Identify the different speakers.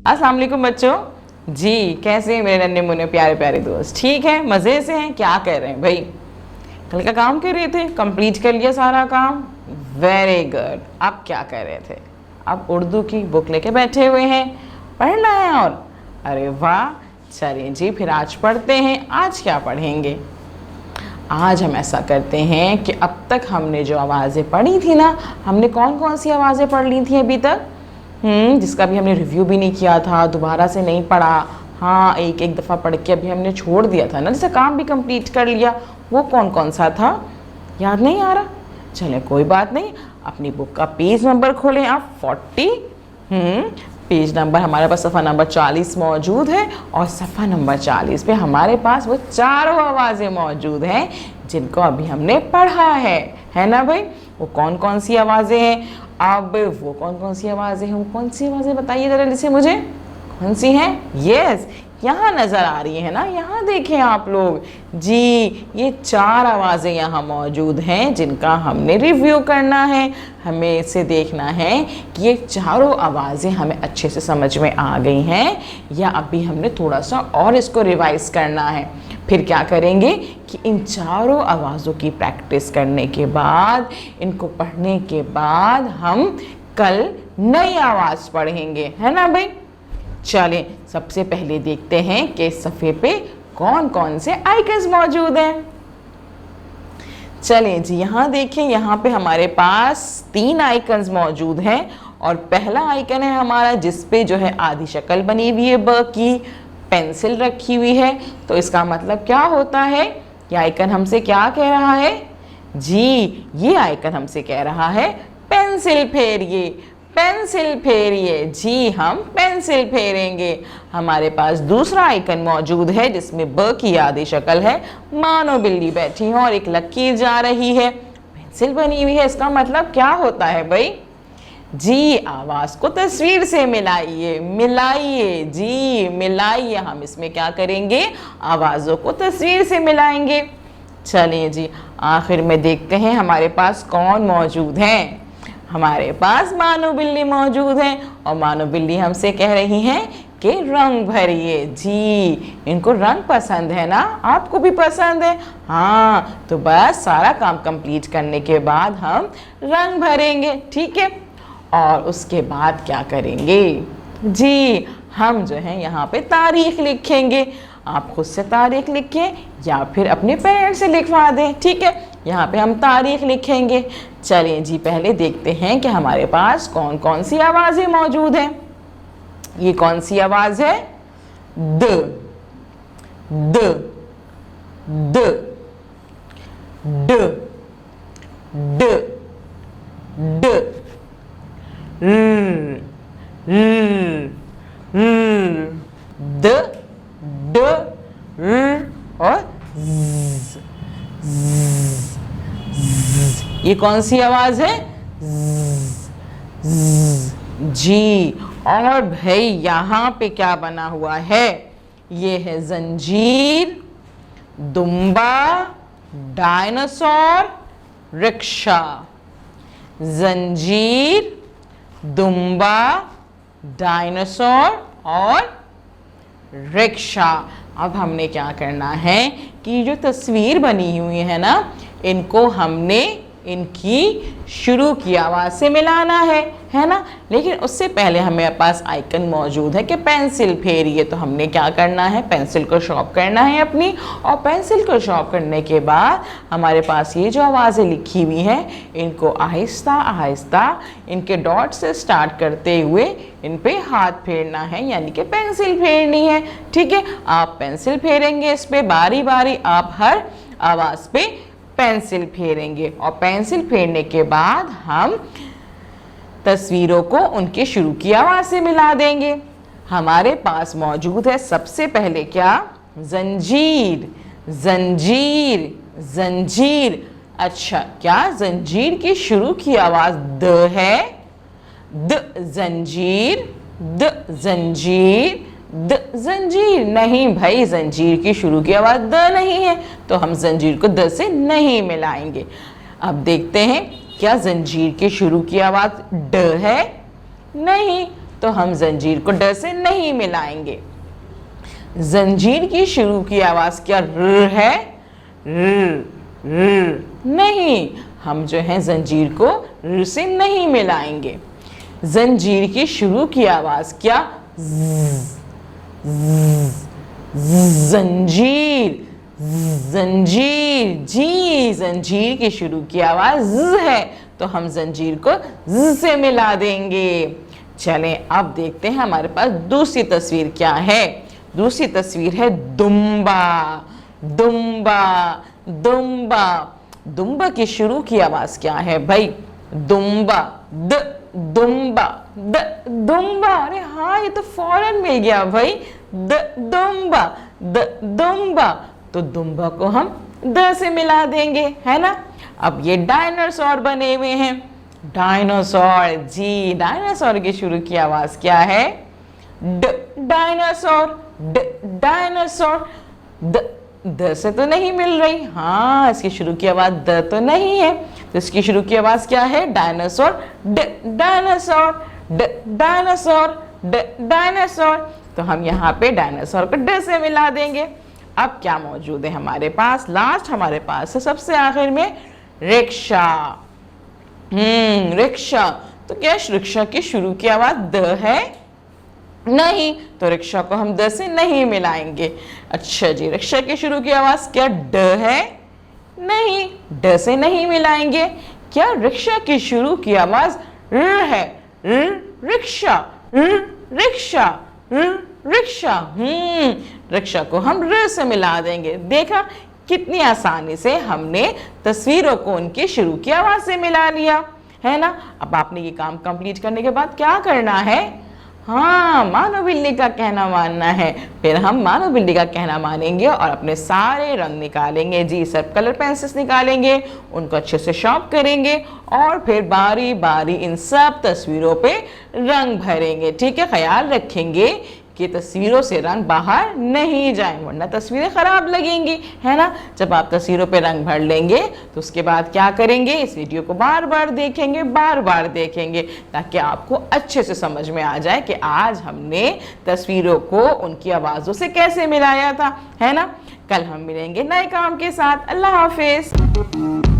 Speaker 1: अस्सलाम वालेकुम बच्चों। जी कैसे हैं मेरे नन्हे मुन्ने प्यारे प्यारे दोस्त? ठीक है, मज़े से हैं? क्या कर रहे हैं भाई? कल का काम कर रहे थे, कंप्लीट कर लिया सारा काम? Very good. अब क्या कर रहे थे? अब उर्दू की बुक लेके बैठे हुए हैं, पढ़ना है। और अरे वाह, चलिए जी फिर आज पढ़ते हैं। आज क्या पढ़ेंगे? आज हम ऐसा करते हैं कि अब तक हमने जो आवाज़ें पढ़ी थी ना, हमने कौन कौन सी आवाज़ें पढ़ ली थी अभी तक? जिसका भी हमने रिव्यू भी नहीं किया था, दोबारा से नहीं पढ़ा। हाँ, एक एक दफ़ा पढ़ के अभी हमने छोड़ दिया था ना, जैसे काम भी कंप्लीट कर लिया। वो कौन कौन सा था? याद नहीं आ रहा? चलें कोई बात नहीं, अपनी बुक का पेज नंबर खोलें आप 40। पेज नंबर हमारे पास सफ़ा नंबर 40 मौजूद है। और सफ़ा नंबर 40 पे हमारे पास वो चारों आवाज़ें मौजूद हैं जिनको अभी हमने पढ़ा है ना भाई? वो कौन कौन सी आवाज़ें हैं? अब वो कौन कौन सी आवाज़ें हैं, वो कौन सी आवाज़ें बताइए ज़रा जल्दी से मुझे। कौन सी हैं? यस, यहाँ नज़र आ रही है ना, यहाँ देखें आप लोग। जी, ये चार आवाज़ें यहाँ मौजूद हैं जिनका हमने रिव्यू करना है। हमें इसे देखना है कि ये चारों आवाज़ें हमें अच्छे से समझ में आ गई हैं या अभी हमने थोड़ा सा और इसको रिवाइज़ करना है। फिर क्या करेंगे कि इन चारों आवाज़ों की प्रैक्टिस करने के बाद, इनको पढ़ने के बाद हम कल नई आवाज़ पढ़ेंगे, है ना भाई? चलें सबसे पहले देखते हैं कि सफ़े पे कौन कौन से आइकन्स मौजूद हैं। चलें जी, यहाँ देखें, यहाँ पे हमारे पास 3 आइकन्स मौजूद हैं। और पहला आइकन है हमारा जिस पे जो है आधी शक्ल बनी हुई है, ब की पेंसिल रखी हुई है। तो इसका मतलब क्या होता है? ये आइकन हमसे क्या कह रहा है? जी, ये आइकन हमसे कह रहा है पेंसिल फेरिए, पेंसिल फेरिए। जी, हम पेंसिल फेरेंगे। हमारे पास दूसरा आइकन मौजूद है जिसमें ब की आधी शक्ल है, मानो बिल्ली बैठी है और एक लकीर जा रही है, पेंसिल बनी हुई है। इसका मतलब क्या होता है भाई? जी, आवाज़ को तस्वीर से मिलाइए, मिलाइए। जी, मिलाइए। हम इसमें क्या करेंगे? आवाज़ों को तस्वीर से मिलाएंगे। चलिए जी, आखिर में देखते हैं हमारे पास कौन मौजूद हैं। हमारे पास मानो बिल्ली मौजूद है और मानो बिल्ली हमसे कह रही हैं कि रंग भरिए। जी, इनको रंग पसंद है ना? आपको भी पसंद है? हाँ, तो बस सारा काम कंप्लीट करने के बाद हम रंग भरेंगे, ठीक है? और उसके बाद क्या करेंगे? जी, हम जो है यहाँ पे तारीख लिखेंगे। आप खुद से तारीख लिखें या फिर अपने पेरेंट्स से लिखवा दें, ठीक है? यहाँ पे हम तारीख लिखेंगे। चलिए जी, पहले देखते हैं कि हमारे पास कौन कौन सी आवाज़ें मौजूद हैं। ये कौन सी आवाज़ है? द, द, द, ड, ड, ड, ल, ल, ल, द, ड, ल और ज़, ज़, ज़। ये कौन सी आवाज़ है? ज़, ज़। जी, और भाई यहाँ पे क्या बना हुआ है? ये है जंजीर, दुम्बा, डायनासोर, रिक्शा। जंजीर, दुम्बा, डायनासोर और रिक्शा। अब हमने क्या करना है कि जो तस्वीर बनी हुई है ना, इनको हमने इनकी शुरू की आवाज़ से मिलाना है ना? लेकिन उससे पहले हमें पास आइकन मौजूद है कि पेंसिल फेरिए। तो हमने क्या करना है? पेंसिल को शॉर्प करना है अपनी, और पेंसिल को शॉर्प करने के बाद हमारे पास ये जो आवाज़ें लिखी हुई हैं, इनको आहिस्ता आहिस्ता इनके डॉट से स्टार्ट करते हुए इन पे हाथ फेरना है, यानी कि पेंसिल फेरनी है, ठीक है? आप पेंसिल फेरेंगे इस पर बारी बारी, आप हर आवाज़ पे पेंसिल फेरेंगे। और पेंसिल फेरने के बाद हम तस्वीरों को उनके शुरू की आवाज़ से मिला देंगे। हमारे पास मौजूद है सबसे पहले क्या? जंजीर, जंजीर, जंजीर। अच्छा, क्या जंजीर की शुरू की आवाज़ द है? द जंजीर, द जंजीर, द जंजीर। नहीं भाई, जंजीर की शुरू की आवाज़ द नहीं है, तो हम जंजीर को द से नहीं मिलाएंगे। अब देखते हैं क्या जंजीर के शुरू की आवाज़ ड है? नहीं, तो हम जंजीर को ड से नहीं मिलाएंगे। जंजीर की शुरू की आवाज क्या र है? र नहीं, हम जो है जंजीर को र से नहीं मिलाएंगे। जंजीर की शुरू की आवाज क्या? जंजीर, जंजीर। जी, जंजीर की शुरू की आवाज ज है, तो हम जंजीर को ज से मिला देंगे। चलें अब देखते हैं हमारे पास दूसरी तस्वीर क्या है। दूसरी तस्वीर है दुम्बा। दुम्बा, दुम्बा। दुम्बा की शुरू की आवाज क्या है भाई? दुम्बा, द, दुम्बा, द, दुम्बा। अरे हाँ, ये तो फौरन मिल गया भाई। द, दुम्बा, द, दुम्बा। तो दुम्बा को हम द से मिला देंगे, है ना। अब ये डायनासोर बने हुए हैं। डायनासोर, जी, डायनासोर की शुरू की आवाज क्या है? ड, डायनासोर, ड, डायनासोर। द से तो नहीं मिल रही। हाँ, इसकी शुरू की आवाज द तो नहीं है, तो इसकी शुरू की आवाज क्या है? डायनासोर, ड, डायनासोर, ड, डायनासोर, ड, डायनासोर। तो हम यहाँ पे डायनासोर को ड से मिला देंगे। अब क्या मौजूद है हमारे पास? लास्ट हमारे पास है सबसे आखिर में रिक्शा। रिक्शा। तो क्या रिक्शा की शुरू की आवाज द है? नहीं, तो रिक्शा को हम द से नहीं मिलाएंगे। अच्छा जी, रिक्शा की शुरू की आवाज क्या ड है? नहीं, ड से नहीं मिलाएंगे। क्या रिक्शा की शुरू की आवाज र है? Rickshaw, rickshaw, rickshaw. रिक्शा को हम र से मिला देंगे। देखा कितनी आसानी से हमने तस्वीरों को उनकी शुरू की आवाज से मिला लिया, है ना। अब आपने ये काम कंप्लीट करने के बाद क्या करना है? हाँ, मानो बिल्ली का कहना मानना है। फिर हम मानो बिल्ली का कहना मानेंगे और अपने सारे रंग निकालेंगे। जी, सब कलर पेंसिल्स निकालेंगे, उनको अच्छे से शार्प करेंगे और फिर बारी बारी इन सब तस्वीरों पे रंग भरेंगे। ठीक है, ख्याल रखेंगे कि तस्वीरों से रंग बाहर नहीं जाए, वरना तस्वीरें खराब लगेंगी, है ना। जब आप तस्वीरों पे रंग भर लेंगे तो उसके बाद क्या करेंगे? इस वीडियो को बार बार देखेंगे, बार बार देखेंगे, ताकि आपको अच्छे से समझ में आ जाए कि आज हमने तस्वीरों को उनकी आवाज़ों से कैसे मिलाया था, है ना। कल हम मिलेंगे नए काम के साथ। अल्लाह हाफिज।